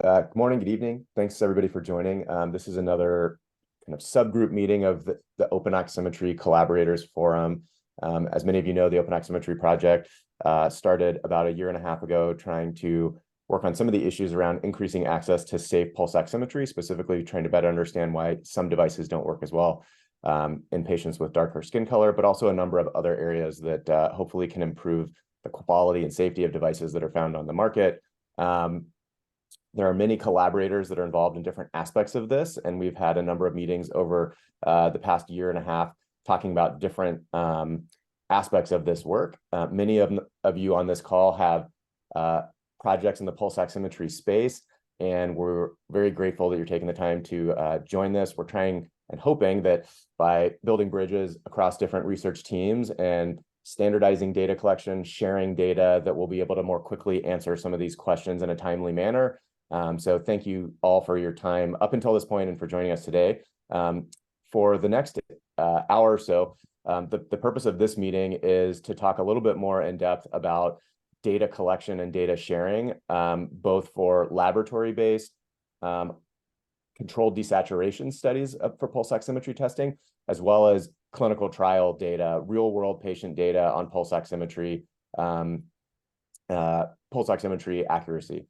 Good morning, good evening. Thanks everybody for joining. This is another kind of subgroup meeting of the Open Oximetry Collaborators Forum. As many of you know, the Open Oximetry Project started about a year and a half ago, trying to work on some of the issues around increasing access to safe pulse oximetry, specifically trying to better understand why some devices don't work as well in patients with darker skin color, but also a number of other areas that hopefully can improve the quality and safety of devices that are found on the market. There are many collaborators that are involved in different aspects of this, and we've had a number of meetings over the past year and a half talking about different aspects of this work. Many of you on this call have projects in the pulse oximetry space, and we're very grateful that you're taking the time to join this. We're trying and hoping that by building bridges across different research teams and standardizing data collection, sharing data, that we'll be able to more quickly answer some of these questions in a timely manner. So thank you all for your time up until this point and for joining us today. For the next hour or so, the purpose of this meeting is to talk a little bit more in depth about data collection and data sharing, both for laboratory-based controlled desaturation studies for pulse oximetry testing, as well as clinical trial data, real-world patient data on pulse oximetry accuracy.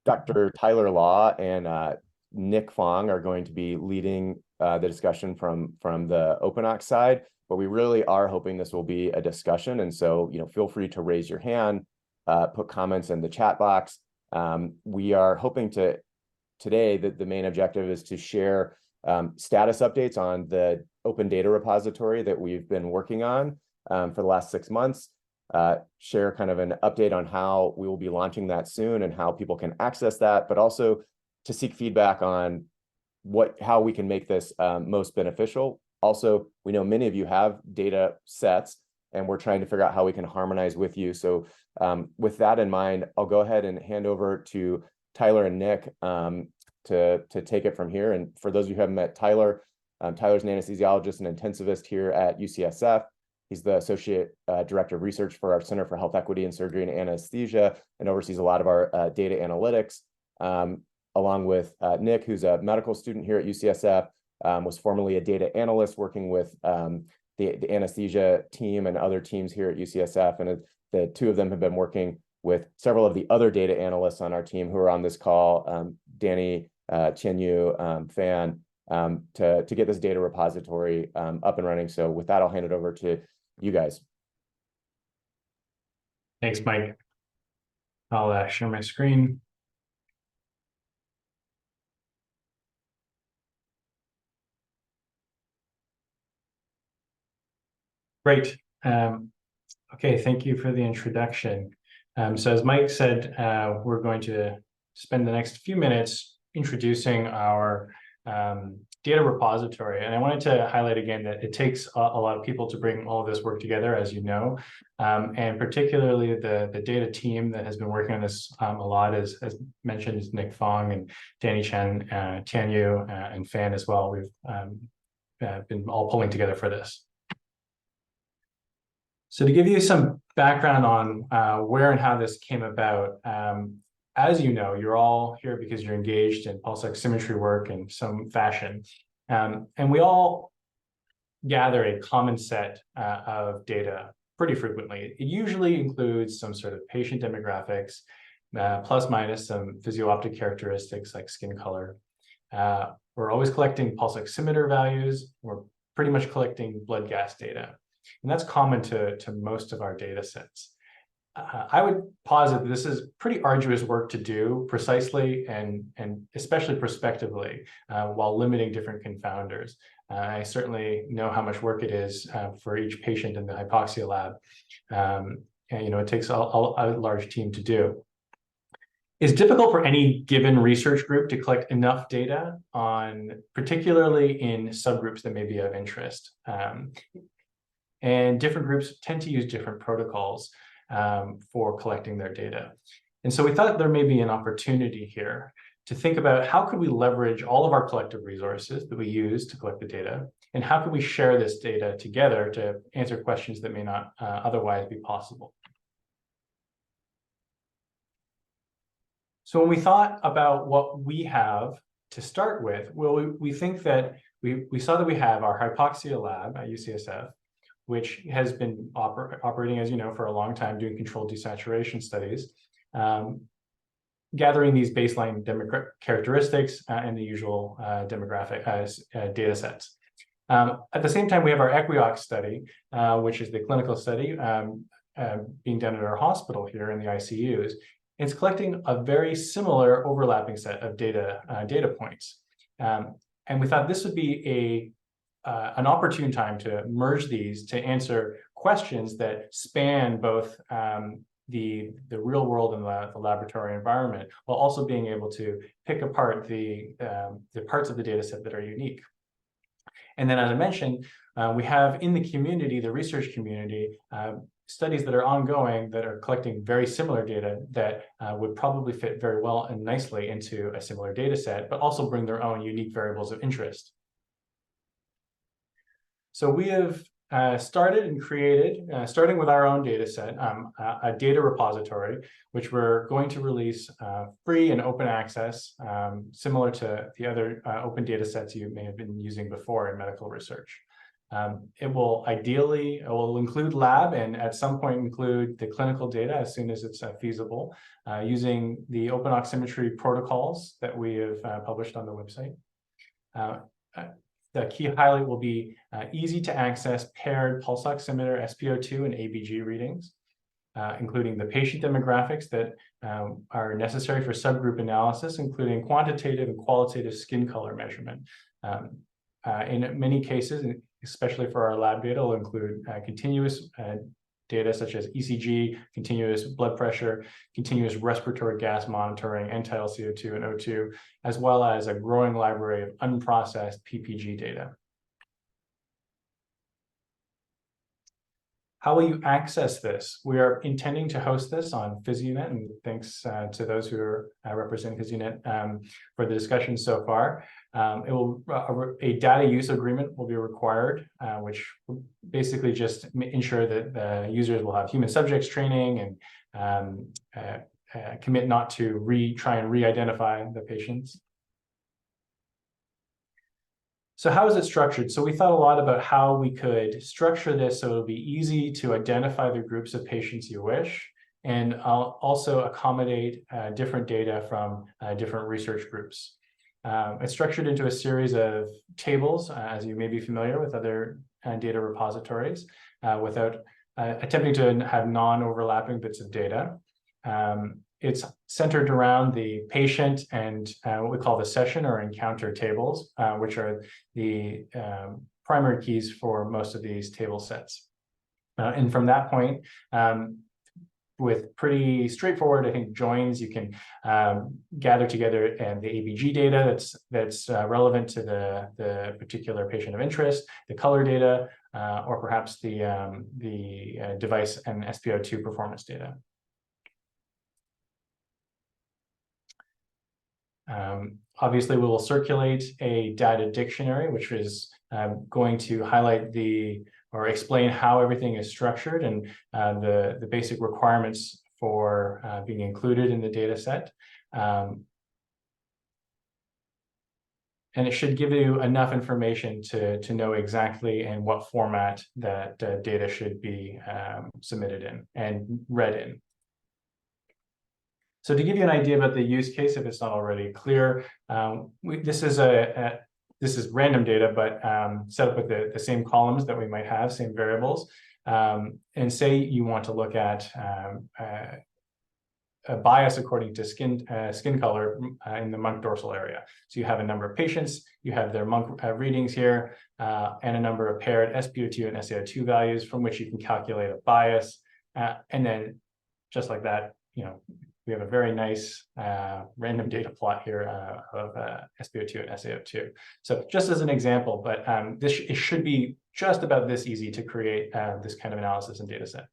Dr. Tyler Law and Nick Fong are going to be leading the discussion from the OpenOx side, but we really are hoping this will be a discussion. And so, feel free to raise your hand, put comments in the chat box. We are hoping today that the main objective is to share status updates on the open data repository that we've been working on for the last 6 months. Share kind of an update on how we will be launching that soon and how people can access that, but also to seek feedback on how we can make this most beneficial. Also, we know many of you have data sets, and we're trying to figure out how we can harmonize with you. So with that in mind, I'll go ahead and hand over to Tyler and Nick to take it from here. And for those of you who haven't met Tyler, Tyler's an anesthesiologist and intensivist here at UCSF. He's the Associate Director of Research for our Center for Health Equity in Surgery and Anesthesia, and oversees a lot of our data analytics, along with Nick, who's a medical student here at UCSF, was formerly a data analyst working with the anesthesia team and other teams here at UCSF. And the two of them have been working with several of the other data analysts on our team who are on this call, Danny, Tianyu, Fan, to get this data repository up and running. So with that, I'll hand it over to you guys. Thanks, Mike. I'll share my screen. Great. Okay, thank you for the introduction. So as Mike said, we're going to spend the next few minutes introducing our data repository. And I wanted to highlight again that it takes a lot of people to bring all of this work together, as you know, and particularly the data team that has been working on this a lot, as mentioned, is Nick Fong and Danny Chen, Tianyu, and Fan as well. We've been all pulling together for this. So to give you some background on where and how this came about, as you know, you're all here because you're engaged in pulse oximetry work in some fashion. And we all gather a common set of data pretty frequently. It usually includes some sort of patient demographics, plus minus some physioptic characteristics like skin color. We're always collecting pulse oximeter values. We're pretty much collecting blood gas data. And that's common to most of our data sets. I would posit that this is pretty arduous work to do precisely and especially prospectively while limiting different confounders. I certainly know how much work it is for each patient in the hypoxia lab. And, it takes a large team to do. It's difficult for any given research group to collect enough data particularly in subgroups that may be of interest. And different groups tend to use different protocols for collecting their data. And so we thought there may be an opportunity here to think about how could we leverage all of our collective resources that we use to collect the data, and how could we share this data together to answer questions that may not otherwise be possible. So when we thought about what we have to start with, well, we think that we saw that we have our hypoxia lab at UCSF, which has been operating, as you know, for a long time, doing controlled desaturation studies, gathering these baseline characteristics and the usual demographic data sets. At the same time, we have our EQUIOX study, which is the clinical study being done at our hospital here in the ICUs. It's collecting a very similar overlapping set of data points. And we thought this would be an opportune time to merge these to answer questions that span both the real world and the laboratory environment, while also being able to pick apart the parts of the data set that are unique. And then, as I mentioned, we have in the community, the research community, studies that are ongoing that are collecting very similar data that would probably fit very well and nicely into a similar data set, but also bring their own unique variables of interest. So we have started and created, starting with our own data set, a data repository, which we're going to release free and open access, similar to the other open data sets you may have been using before in medical research. It will include lab and at some point include the clinical data as soon as it's feasible, using the open oximetry protocols that we have published on the website. The key highlight will be easy to access paired pulse oximeter, SpO2, and ABG readings, including the patient demographics that are necessary for subgroup analysis, including quantitative and qualitative skin color measurement. In many cases, especially for our lab data, will include continuous data such as ECG, continuous blood pressure, continuous respiratory gas monitoring, end-tidal CO2 and O2, as well as a growing library of unprocessed PPG data. How will you access this? We are intending to host this on PhysioNet, and thanks to those who are representing PhysioNet for the discussion so far. A data use agreement will be required, which will basically just ensure that the users will have human subjects training and commit not to try and re-identify the patients. So how is it structured? So we thought a lot about how we could structure this so it'll be easy to identify the groups of patients you wish, and also accommodate different data from different research groups. It's structured into a series of tables, as you may be familiar with other data repositories, without attempting to have non-overlapping bits of data. It's centered around the patient and what we call the session or encounter tables, which are the primary keys for most of these table sets. And from that point, with pretty straightforward, I think, joins, you can gather together the ABG data that's relevant to the particular patient of interest, the color data, or perhaps the device and SpO2 performance data. Obviously, we will circulate a data dictionary, which is going to highlight or explain how everything is structured and the basic requirements for being included in the data set. And it should give you enough information to know exactly in what format that data should be submitted in and read in. So to give you an idea about the use case, if it's not already clear, this is random data, but set up with the same columns that we might have, same variables. And say you want to look at a bias according to skin color in the Munk dorsal area. So you have a number of patients, you have their Munk readings here, and a number of paired SpO2 and SaO2 values from which you can calculate a bias. And then just like that, we have a very nice random data plot here of SpO2 and SaO2. So just as an example, but it should be just about this easy to create this kind of analysis and data set.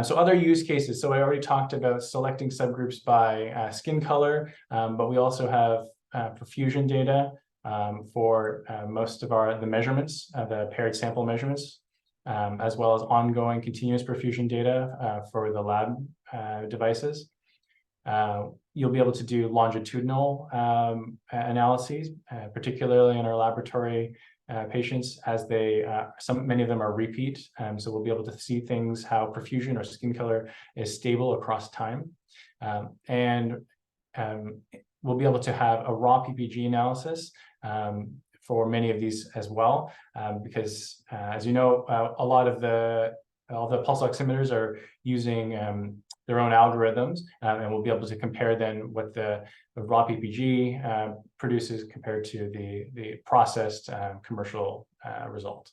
So other use cases. So I already talked about selecting subgroups by skin color, but we also have perfusion data for most of the measurements, the paired sample measurements, as well as ongoing continuous perfusion data for the lab devices. You'll be able to do longitudinal analyses, particularly in our laboratory patients, as many of them are repeat. So we'll be able to see things, how perfusion or skin color is stable across time. And we'll be able to have a raw PPG analysis for many of these as well, because as you know, all the pulse oximeters are using their own algorithms, and we'll be able to compare then what the raw PPG produces compared to the processed commercial result.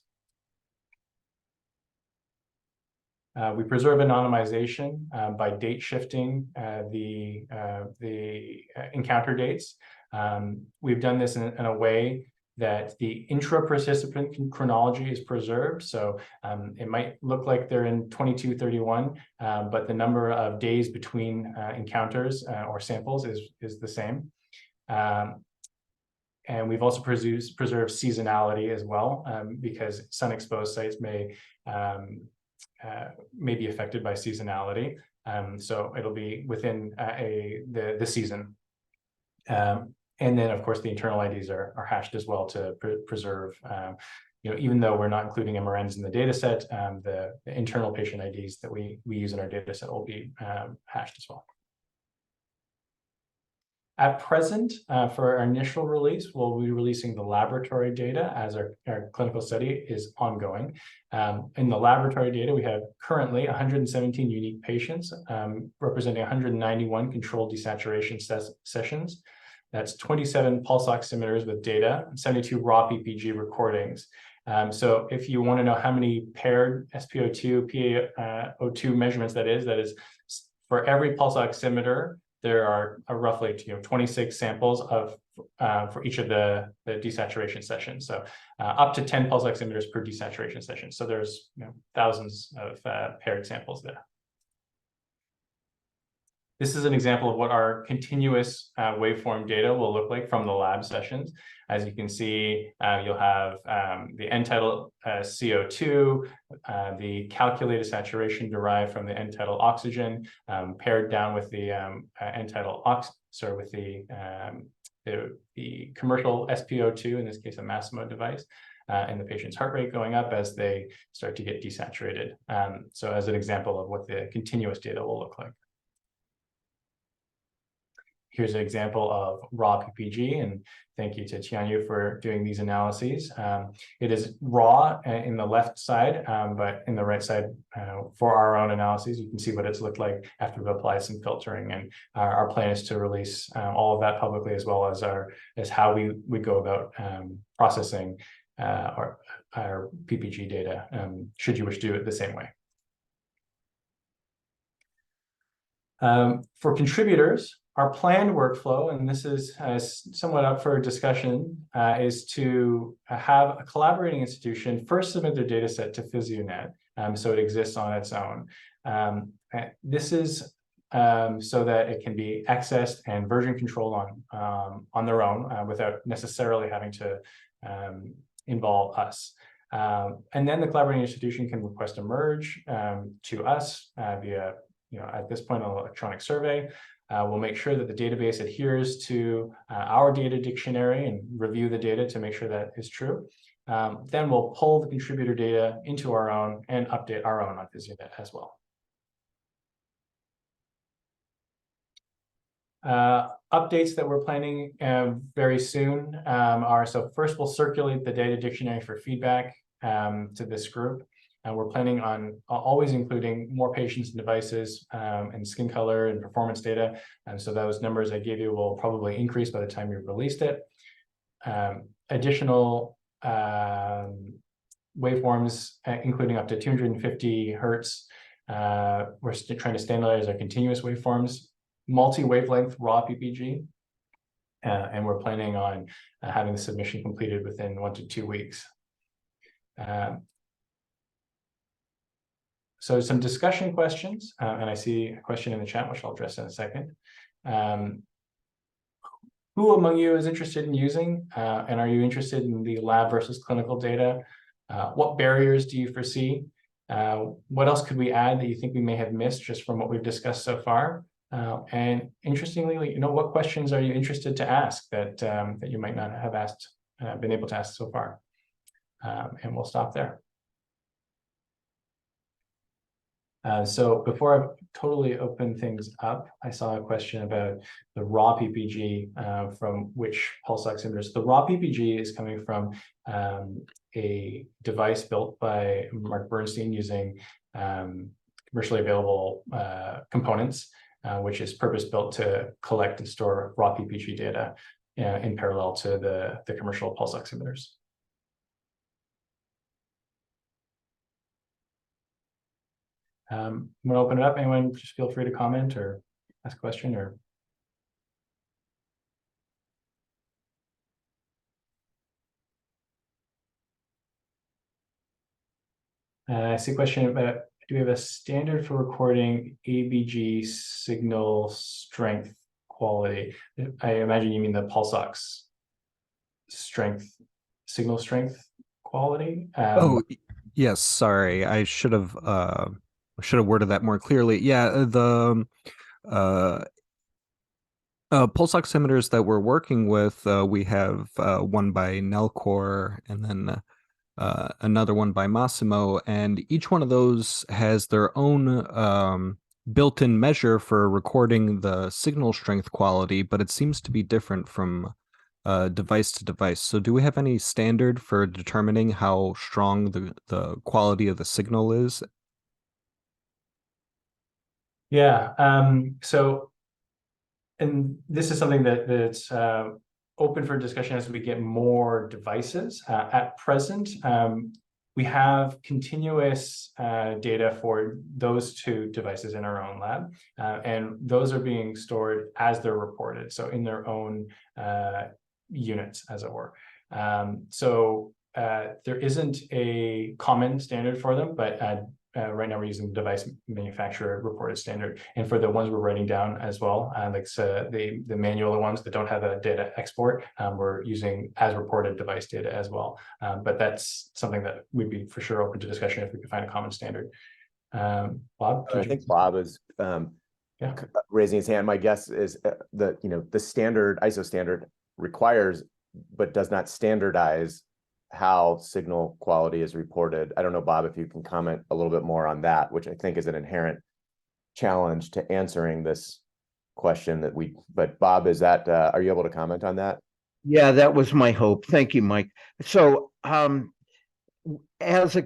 We preserve anonymization by date shifting the encounter dates. We've done this in a way that the intra-participant chronology is preserved. So it might look like they're in 2231, but the number of days between encounters or samples is the same. And we've also preserved seasonality as well, because sun-exposed sites may be affected by seasonality. So it'll be within the season. And then, of course, the internal IDs are hashed as well to preserve, even though we're not including MRNs in the data set, the internal patient IDs that we use in our data set will be hashed as well. At present, for our initial release, we'll be releasing the laboratory data as our clinical study is ongoing. In the laboratory data, we have currently 117 unique patients, representing 191 controlled desaturation sessions. That's 27 pulse oximeters with data, 72 raw PPG recordings. So if you want to know how many paired SpO2, PaO2 measurements that is for every pulse oximeter, there are roughly 26 samples for each of the desaturation sessions. So up to 10 pulse oximeters per desaturation session. So there's thousands of paired samples there. This is an example of what our continuous waveform data will look like from the lab sessions. As you can see, you'll have the end-tidal CO2, the calculated saturation derived from the end-tidal oxygen, paired down with the end-tidal the commercial SpO2, in this case a Masimo device, and the patient's heart rate going up as they start to get desaturated. So as an example of what the continuous data will look like. Here's an example of raw PPG, and thank you to Tianyu for doing these analyses. It is raw in the left side, but in the right side, for our own analyses, you can see what it's looked like after we've applied some filtering. And our plan is to release all of that publicly, as well as how we go about processing our PPG data, should you wish to do it the same way. For contributors, our planned workflow, and this is somewhat up for discussion, is to have a collaborating institution first submit their data set to PhysioNet, so it exists on its own. This is so that it can be accessed and version controlled on their own without necessarily having to involve us. And then the collaborating institution can request a merge to us via, at this point, an electronic survey. We'll make sure that the database adheres to our data dictionary and review the data to make sure that is true. Then we'll pull the contributor data into our own and update our own on PhysioNet as well. Updates that we're planning very soon are, so first we'll circulate the data dictionary for feedback to this group. We're planning on always including more patients and devices and skin color and performance data. And so those numbers I gave you will probably increase by the time you've released it. Additional waveforms, including up to 250 hertz. We're trying to standardize our continuous waveforms, multi-wavelength raw PPG. And we're planning on having the submission completed within 1 to 2 weeks. So some discussion questions, and I see a question in the chat, which I'll address in a second. Who among you is interested in using, and are you interested in the lab versus clinical data? What barriers do you foresee? What else could we add that you think we may have missed just from what we've discussed so far? And interestingly, what questions are you interested to ask that that you might not have been able to ask so far? And we'll stop there. So before I totally open things up, I saw a question about the raw PPG from which pulse oximeters. The raw PPG is coming from a device built by Mark Bernstein using commercially available components, which is purpose-built to collect and store raw PPG data in parallel to the commercial pulse oximeters. I'm going to open it up. Anyone just feel free to comment or ask a question or. I see a question about, do we have a standard for recording ABG signal strength quality? I imagine you mean the pulse ox signal strength quality. Yes, sorry, I should have worded that more clearly. Yeah, the pulse oximeters that we're working with, we have one by Nellcor and then another one by Massimo, and each one of those has their own built-in measure for recording the signal strength quality, but it seems to be different from device to device. So do we have any standard for determining how strong the quality of the signal is? Yeah, so, and this is something that's open for discussion as we get more devices. At present, we have continuous data for those two devices in our own lab, and those are being stored as they're reported, so in their own units, as it were. So there isn't a common standard for them, but right now we're using the device manufacturer reported standard, and for the ones we're writing down as well, like the manual ones that don't have a data export, we're using as reported device data as well. But that's something that we'd be for sure open to discussion if we could find a common standard. Bob, I think Bob is raising his hand. My guess is that the standard ISO standard requires but does not standardize how signal quality is reported. I don't know, Bob, if you can comment a little bit more on that, which I think is an inherent challenge to answering this question but Bob, is that, are you able to comment on that? Yeah, that was my hope. Thank you, Mike. So as a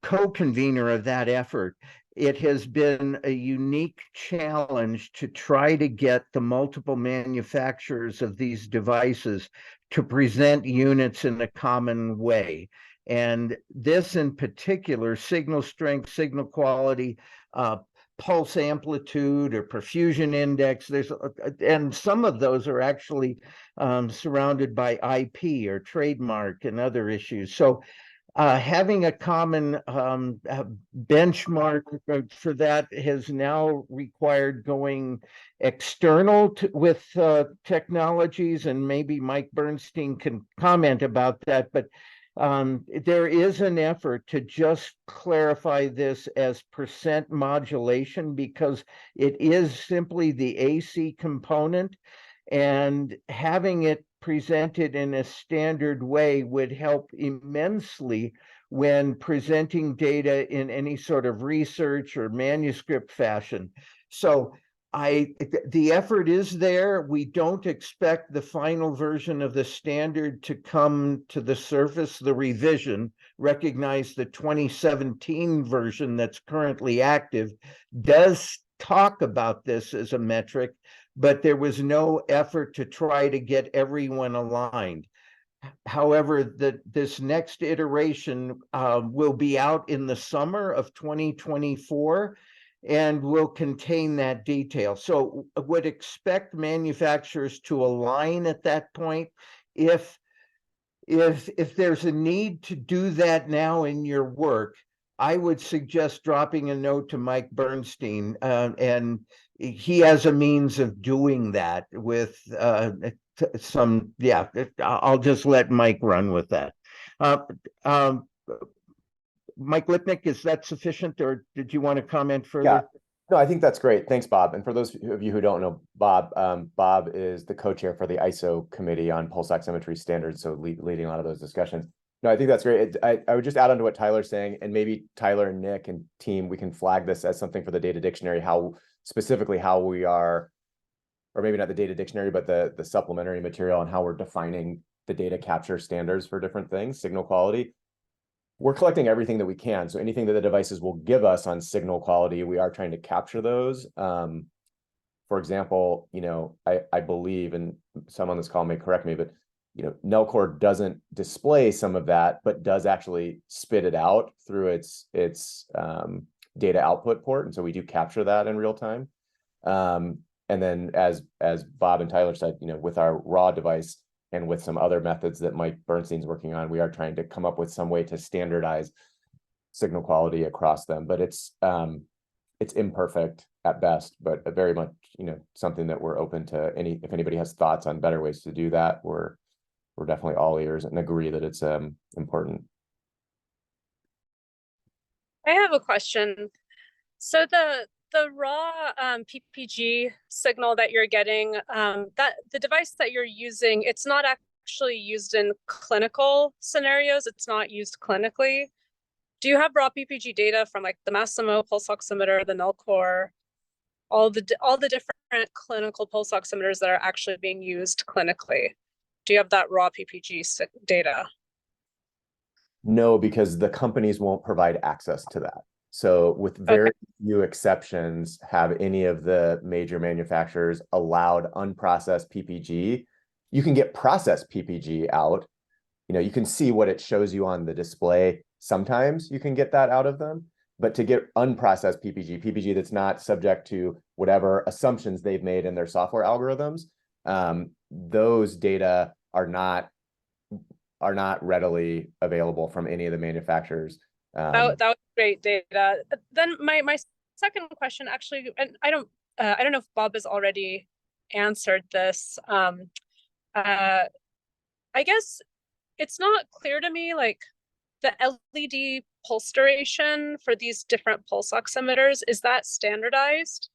co-convener of that effort, it has been a unique challenge to try to get the multiple manufacturers of these devices to present units in a common way. And this in particular, signal strength, signal quality, pulse amplitude or perfusion index, and some of those are actually surrounded by IP or trademark and other issues. So having a common benchmark for that has now required going external with technologies, and maybe Mike Bernstein can comment about that, but there is an effort to just clarify this as percent modulation, because it is simply the AC component, and having it presented in a standard way would help immensely when presenting data in any sort of research or manuscript fashion. So the effort is there. We don't expect the final version of the standard to come to the surface. The revision, recognize the 2017 version that's currently active, does talk about this as a metric, but there was no effort to try to get everyone aligned. However, this next iteration will be out in the summer of 2024 and will contain that detail. So I would expect manufacturers to align at that point. If there's a need to do that now in your work, I would suggest dropping a note to Mike Bernstein, and he has a means of doing that with I'll just let Mike run with that. Mike Lipnick, is that sufficient, or did you want to comment further? No, I think that's great. Thanks, Bob. And for those of you who don't know Bob, Bob is the co-chair for the ISO committee on pulse oximetry standards, so leading a lot of those discussions. No, I think that's great. I would just add on to what Tyler's saying, and maybe Tyler and Nick and team, we can flag this as something for the data dictionary, how specifically how we are, or maybe not the data dictionary, but the supplementary material and how we're defining the data capture standards for different things, signal quality. We're collecting everything that we can. So anything that the devices will give us on signal quality, we are trying to capture those. For example, you know, I believe, and someone on this call may correct me, but you know, Nellcore doesn't display some of that, but does actually spit it out through its data output port. And so we do capture that in real time. And then as Bob and Tyler said, you know, with our raw device, and with some other methods that Mike Bernstein's working on, we are trying to come up with some way to standardize signal quality across them. But it's imperfect at best, but very much, you know, something that we're open to if anybody has thoughts on better ways to do that, we're definitely all ears and agree that it's important. I have a question. So the raw PPG signal that you're getting, that the device that you're using, it's not actually used in clinical scenarios. It's not used clinically. Do you have raw PPG data from like the Masimo pulse oximeter, the Nellcore, all the different clinical pulse oximeters that are actually being used clinically? Do you have that raw PPG data? No, because the companies won't provide access to that. So with very few exceptions, have any of the major manufacturers allowed unprocessed PPG. You can get processed PPG out. You know, you can see what it shows you on the display. Sometimes you can get that out of them, but to get unprocessed PPG that's not subject to whatever assumptions they've made in their software algorithms, those data are not readily available from any of the manufacturers. That was great data. Then my second question, actually, and I don't know if Bob has already answered this. I guess it's not clear to me, like the LED pulse duration for these different pulse oximeters, is that standardized?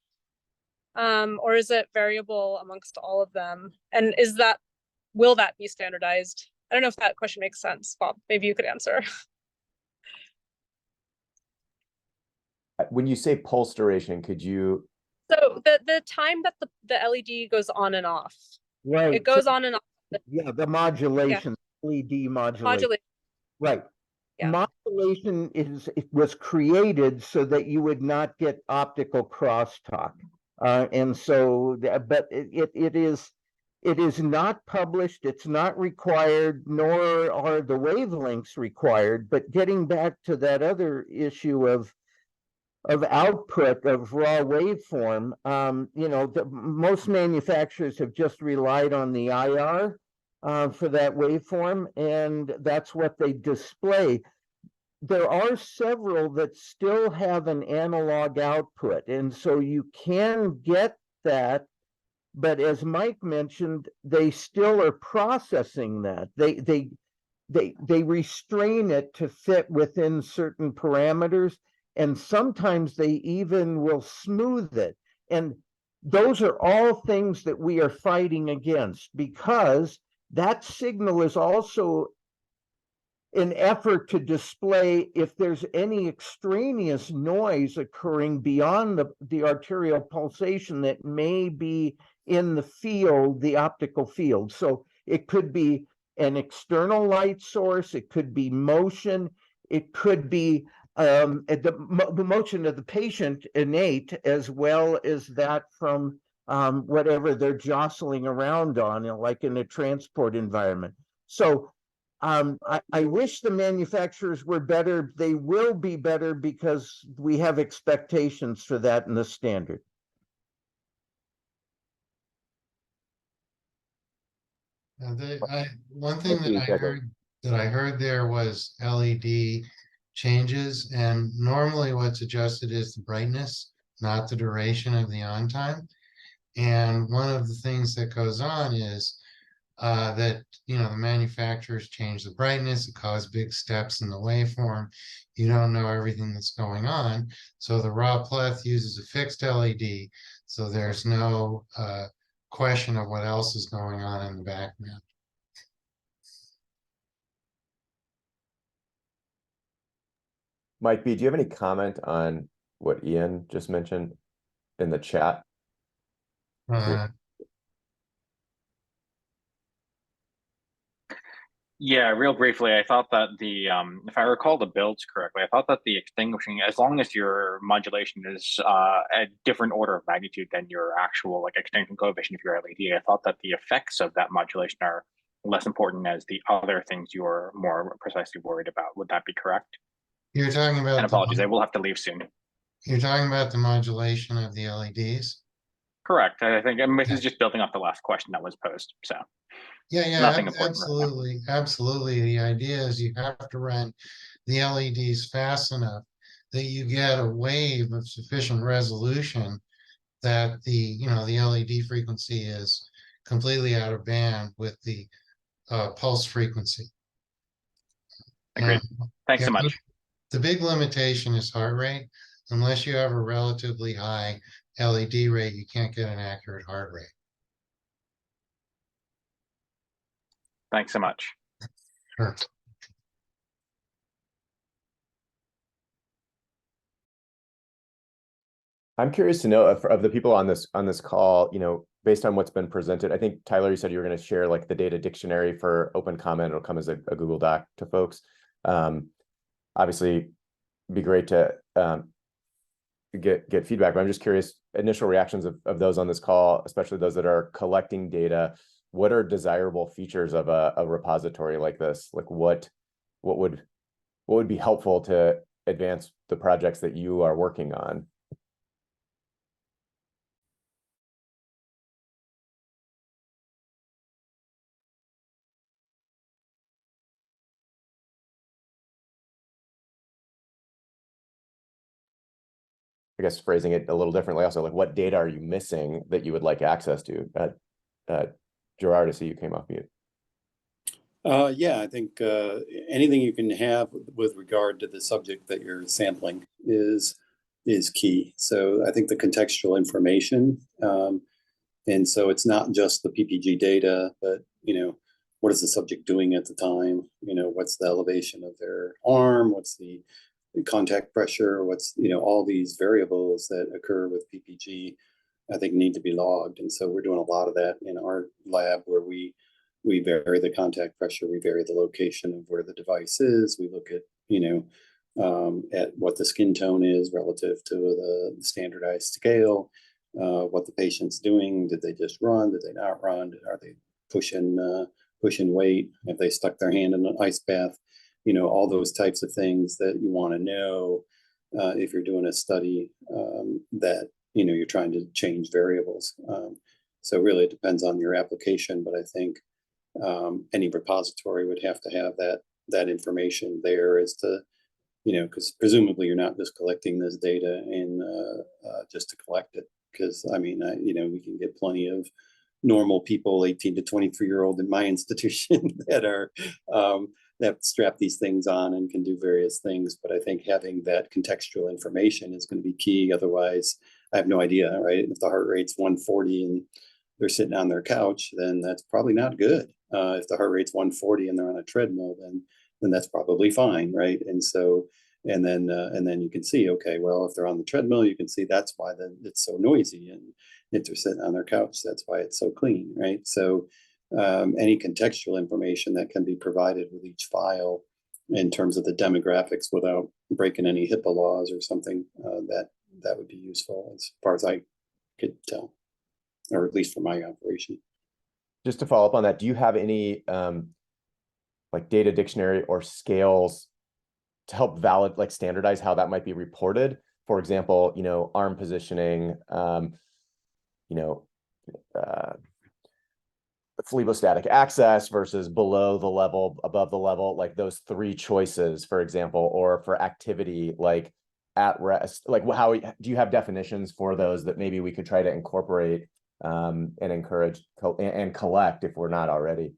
Or is it variable amongst all of them? And will that be standardized? I don't know if that question makes sense, Bob. Maybe you could answer. When you say pulse duration, could you? So the time that the LED goes on and off. Right. It goes on and off. Yeah, the modulation, LED modulation. Right. Yeah. Modulation it was created so that you would not get optical crosstalk. And so, but it is not published, it's not required, nor are the wavelengths required. But getting back to that other issue of output of raw waveform, you know, most manufacturers have just relied on the IR for that waveform, and that's what they display. There are several that still have an analog output, and so you can get that, but as Mike mentioned, they still are processing that. They restrain it to fit within certain parameters, and sometimes they even will smooth it. And those are all things that we are fighting against, because that signal is also an effort to display if there's any extraneous noise occurring beyond the arterial pulsation that may be in the field, the optical field. So it could be an external light source, it could be motion, it could be the motion of the patient innate, as well as that from whatever they're jostling around on, you know, like in a transport environment. So I wish the manufacturers were better. They will be better because we have expectations for that in the standard. One thing that I heard there was LED changes, and normally what's adjusted is the brightness, not the duration of the on time. And one of the things that goes on is that, you know, the manufacturers change the brightness, it caused big steps in the waveform. You don't know everything that's going on. So the raw pleth uses a fixed LED, so there's no question of what else is going on in the background. Mike B, do you have any comment on what Ian just mentioned in the chat? Uh, Yeah, real briefly, I thought that the if I recall the builds correctly, I thought that the extinguishing, as long as your modulation is a different order of magnitude than your actual like extinction coefficient of your LED, I thought that the effects of that modulation are less important as the other things you're more precisely worried about. Would that be correct? you're talking about And apologies, I will have to leave soon. you're talking about the modulation of the LEDs. Correct. I think this Yeah. is just building off the last question that was posed. So Yeah, nothing important right now. absolutely, absolutely. The idea is you have to run the LEDs fast enough that you get a wave of sufficient resolution that the, you know, the LED frequency is completely out of band with the pulse frequency. Agreed. And Thanks so yeah, much. the big limitation is heart rate. Unless you have a relatively high LED rate, you can't get an accurate heart rate. Thanks so much. Sure. I'm curious to know if, of the people on this call, you know, based on what's been presented, I think Tyler, you said you were going to share like the data dictionary for open comment. It'll come as a Google Doc to folks. Obviously, it'd be great to get feedback, but I'm just curious, initial reactions of those on this call, especially those that are collecting data. What are desirable features of a repository like this? Like what would be helpful to advance the projects that you are working on? I guess phrasing it a little differently also, like what data are you missing that you would like access to? Gerard, I see you came off mute. Yeah, I think anything you can have with regard to the subject that you're sampling is key. So I think the contextual information, and so it's not just the PPG data, but you know, what is the subject doing at the time? You know, what's the elevation of their arm? What's the contact pressure? What's, you know, all these variables that occur with PPG, I think need to be logged. And so we're doing a lot of that in our lab where we vary the contact pressure, we vary the location of where the device is. We look at, you know, at what the skin tone is relative to the standardized scale, what the patient's doing. Did they just run? Did they not run? Are they pushing weight? Have they stuck their hand in an ice bath? You know, all those types of things that you want to know if you're doing a study that, you know, you're trying to change variables. So really it depends on your application, but I think any repository would have to have that information there as to, you know, because presumably you're not just collecting this data and just to collect it. Because I mean, you know, we can get plenty of normal people, 18 to 23-year-old in my institution that are that strap these things on and can do various things. But I think having that contextual information is going to be key. Otherwise, I have no idea, right? If the heart rate's 140 and they're sitting on their couch, then that's probably not good. If the heart rate's 140 and they're on a treadmill, then that's probably fine, right? And so, and then you can see, okay, well, if they're on the treadmill, you can see that's why it's so noisy, and if they're sitting on their couch, that's why it's so clean, right? So any contextual information that can be provided with each file in terms of the demographics without breaking any HIPAA laws or something, that would be useful as far as I could tell, or at least for my operation. Just to follow up on that, do you have any like data dictionary or scales to help like standardize how that might be reported? For example, you know, arm positioning, you know, phlebostatic access versus below the level, above the level, like those three choices, for example, or for activity, like at rest, like how do you have definitions for those that maybe we could try to incorporate and encourage and collect if we're not already?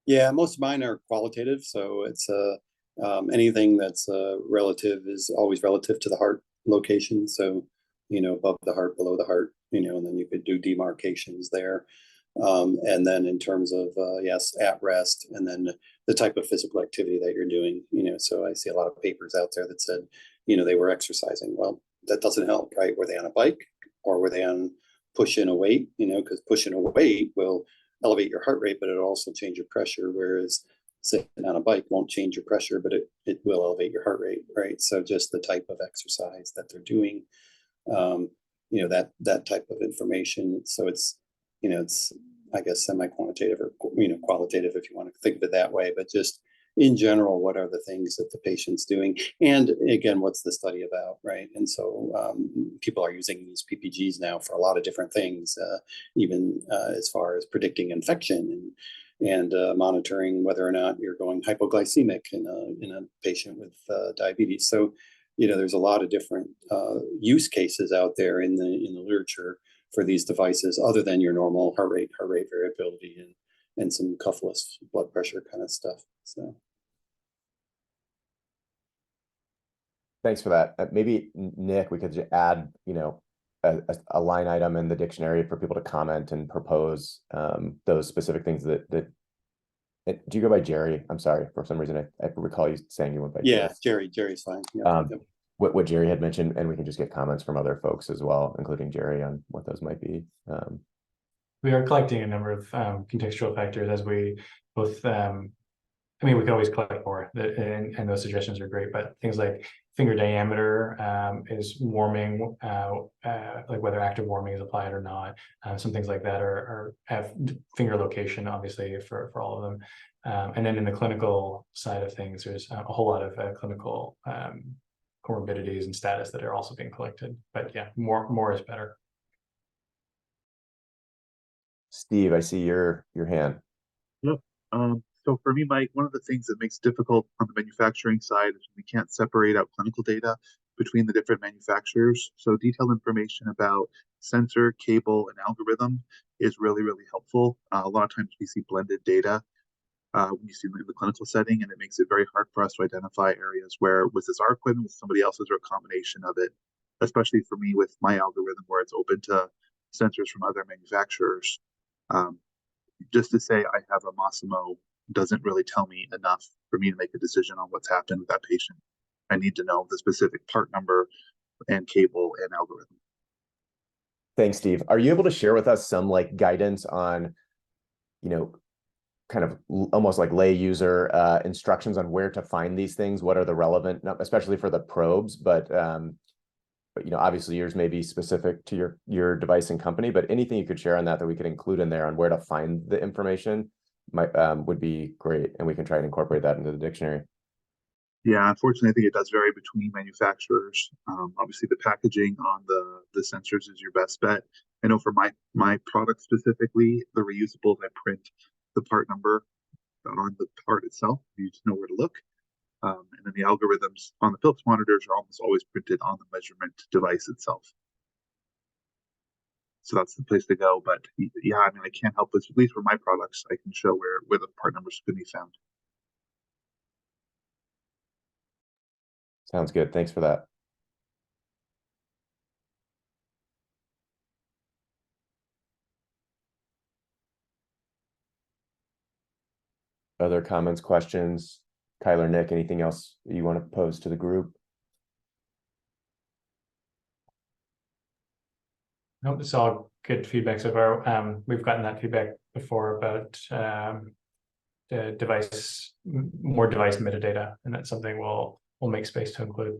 Yeah, most of mine are qualitative, so it's anything that's relative is always relative to the heart location. So, above the heart, below the heart, and then you could do demarcations there. And then in terms of yes, at rest, and then the type of physical activity that you're doing, so I see a lot of papers out there that said, they were exercising. Well, that doesn't help, right? Were they on a bike or were they on pushing a weight? Because pushing a weight will elevate your heart rate, but it'll also change your pressure. Whereas sitting on a bike won't change your pressure, but it will elevate your heart rate, right? So just the type of exercise that they're doing, that type of information. So it's, it's, I guess, semi-quantitative or, qualitative, if you want to think of it that way, but just in general, what are the things that the patient's doing? And again, what's the study about, right? And so people are using these PPGs now for a lot of different things, even as far as predicting infection and monitoring whether or not you're going hypoglycemic in a patient with diabetes. So, there's a lot of different use cases out there in the literature for these devices, other than your normal heart rate variability and some cuffless blood pressure kind of stuff. So, thanks for that. Maybe Nick, we could add, a line item in the dictionary for people to comment and propose those specific things that. Do you go by Jerry? I'm sorry, for some reason I recall you saying you went by Jerry. Jerry's fine. Yeah. What Jerry had mentioned, and we can just get comments from other folks as well, including Jerry, on what those might be. We are collecting a number of contextual factors as we both, we could always collect more, and those suggestions are great, but things like finger diameter is warming, like whether active warming is applied or not. Some things like that have finger location, obviously, for all of them. And then in the clinical side of things, there's a whole lot of clinical comorbidities and status that are also being collected. But yeah, more is better. Steve, I see your hand. Yep. So for me, Mike, one of the things that makes it difficult on the manufacturing side is we can't separate out clinical data between the different manufacturers. So detailed information about sensor, cable, and algorithm is really, really helpful. A lot of times we see blended data when you see in the clinical setting, and it makes it very hard for us to identify areas where, was this our equipment, with somebody else's, or a combination of it, especially for me with my algorithm where it's open to sensors from other manufacturers. Just to say I have a Masimo doesn't really tell me enough for me to make a decision on what's happened with that patient. I need to know the specific part number and cable and algorithm. Thanks, Steve. Are you able to share with us some guidance on, kind of almost like lay user instructions on where to find these things? What are the relevant, especially for the probes, but obviously yours may be specific to your device and company, but anything you could share on that we could include in there on where to find the information would be great, and we can try and incorporate that into the dictionary. Yeah, unfortunately, I think it does vary between manufacturers. Obviously, the packaging on the sensors is your best bet. I know for my product specifically, the reusables, I print the part number on the part itself. You just know where to look. And then the algorithms on the Philips monitors are almost always printed on the measurement device itself. So that's the place to go. But yeah, I can't help but, at least for my products, I can show where the part numbers can be found. Sounds good. Thanks for that. Other comments, questions? Kyler, Nick, anything else you want to pose to the group? Nope, it's all good feedback so far. We've gotten that feedback before about the device, more device metadata, and that's something we'll make space to include.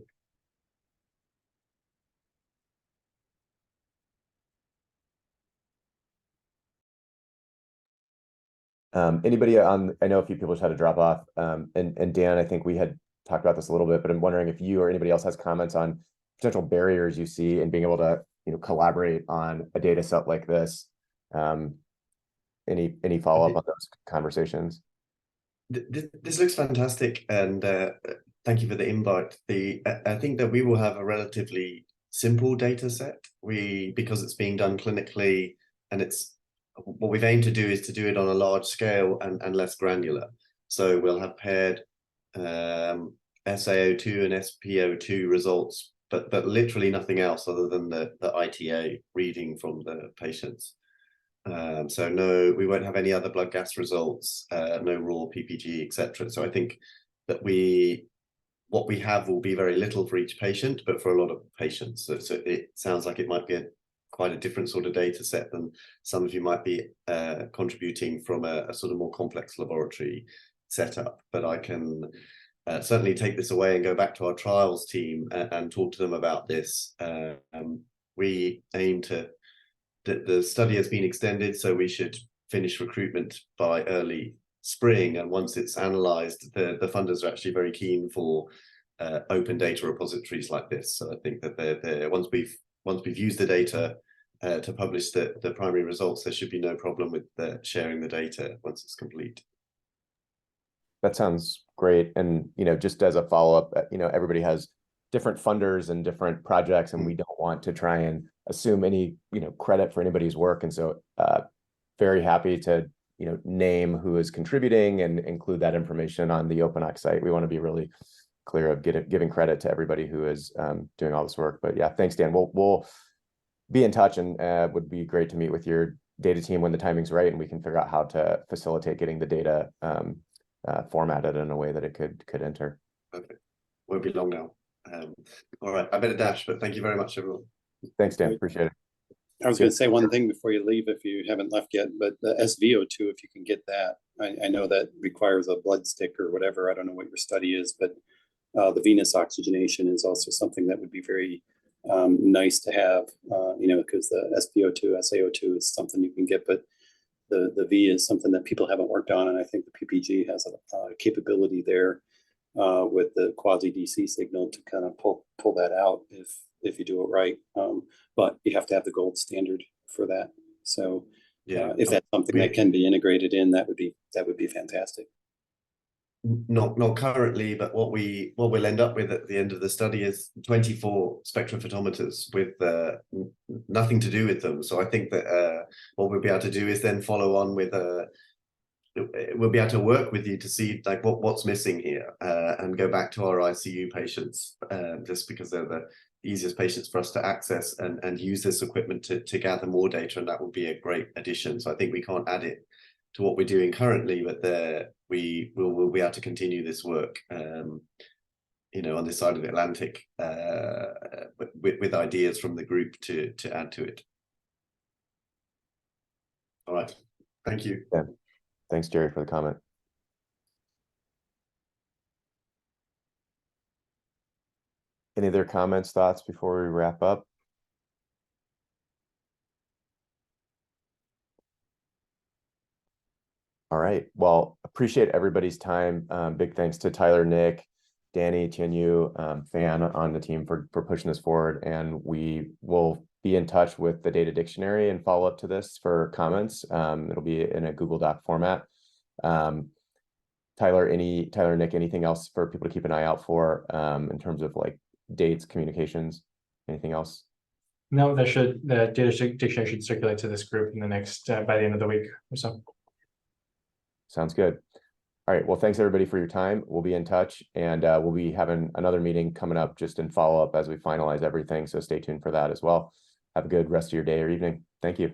Anybody on, I know a few people just had to drop off, and Dan, I think we had talked about this a little bit, but I'm wondering if you or anybody else has comments on potential barriers you see in being able to, collaborate on a data set like this. Any follow-up on those conversations? This looks fantastic, and thank you for the invite. I think that we will have a relatively simple data set. Because it's being done clinically, and it's what we've aimed to do is to do it on a large scale and less granular. So we'll have paired SaO2 and SpO2 results, but literally nothing else other than the ITA reading from the patients. So no, we won't have any other blood gas results, no raw PPG, etc. So I think that what we have will be very little for each patient, but for a lot of patients. So it sounds like it might be quite a different sort of data set than some of you might be contributing from a sort of more complex laboratory setup. But I can certainly take this away and go back to our trials team and talk to them about this. We aim to, the study has been extended, so we should finish recruitment by early spring. And once it's analyzed, the funders are actually very keen for open data repositories like this. So I think that they're once we've used the data to publish the primary results, there should be no problem with sharing the data once it's complete. That sounds great. And, just as a follow-up, everybody has different funders and different projects, and we don't want to try and assume any, credit for anybody's work. And so very happy to, name who is contributing and include that information on the OpenOx site. We want to be really clear of giving credit to everybody who is doing all this work. But yeah, thanks, Dan. We'll be in touch, and would be great to meet with your data team when the timing's right, and we can figure out how to facilitate getting the data formatted in a way that it could enter. Perfect. Won't be long now. All right, I better dash, but thank you very much, everyone. Thanks, Dan. Appreciate it. I was going to say one thing before you leave, if you haven't left yet, but the SVO2, if you can get that, I know that requires a blood stick or whatever. I don't know what your study is, but the venous oxygenation is also something that would be very nice to have, because the SpO2, SaO2 is something you can get, but the V is something that people haven't worked on. And I think the PPG has a capability there with the quasi-DC signal to kind of pull that out if you do it right. But you have to have the gold standard for that. So yeah, if that's something that can be integrated in, that would be fantastic. Not currently, but what we'll end up with at the end of the study is 24 spectrophotometers with nothing to do with them. So I think that what we'll be able to do is then follow on with we'll be able to work with you to see like what's missing here, and go back to our ICU patients, just because they're the easiest patients for us to access and use this equipment to gather more data, and that would be a great addition. So I think we can't add it to what we're doing currently, but we'll be able to continue this work, on this side of the Atlantic, with ideas from the group to add to it. All right, thank you. Yeah. Thanks, Jerry, for the comment. Any other comments, thoughts before we wrap up? All right. Well, appreciate everybody's time. Big thanks to Tyler, Nick, Danny, Tianyu, Fan on the team for pushing this forward. And we will be in touch with the data dictionary and follow up to this for comments. It'll be in a Google Doc format. Tyler, Nick, anything else for people to keep an eye out for in terms of like dates, communications, anything else? No, the data dictionary should circulate to this group in the next by the end of the week or so. Sounds good. All right. Well, thanks everybody for your time. We'll be in touch, and we'll be having another meeting coming up just in follow up as we finalize everything. So stay tuned for that as well. Have a good rest of your day or evening. Thank you.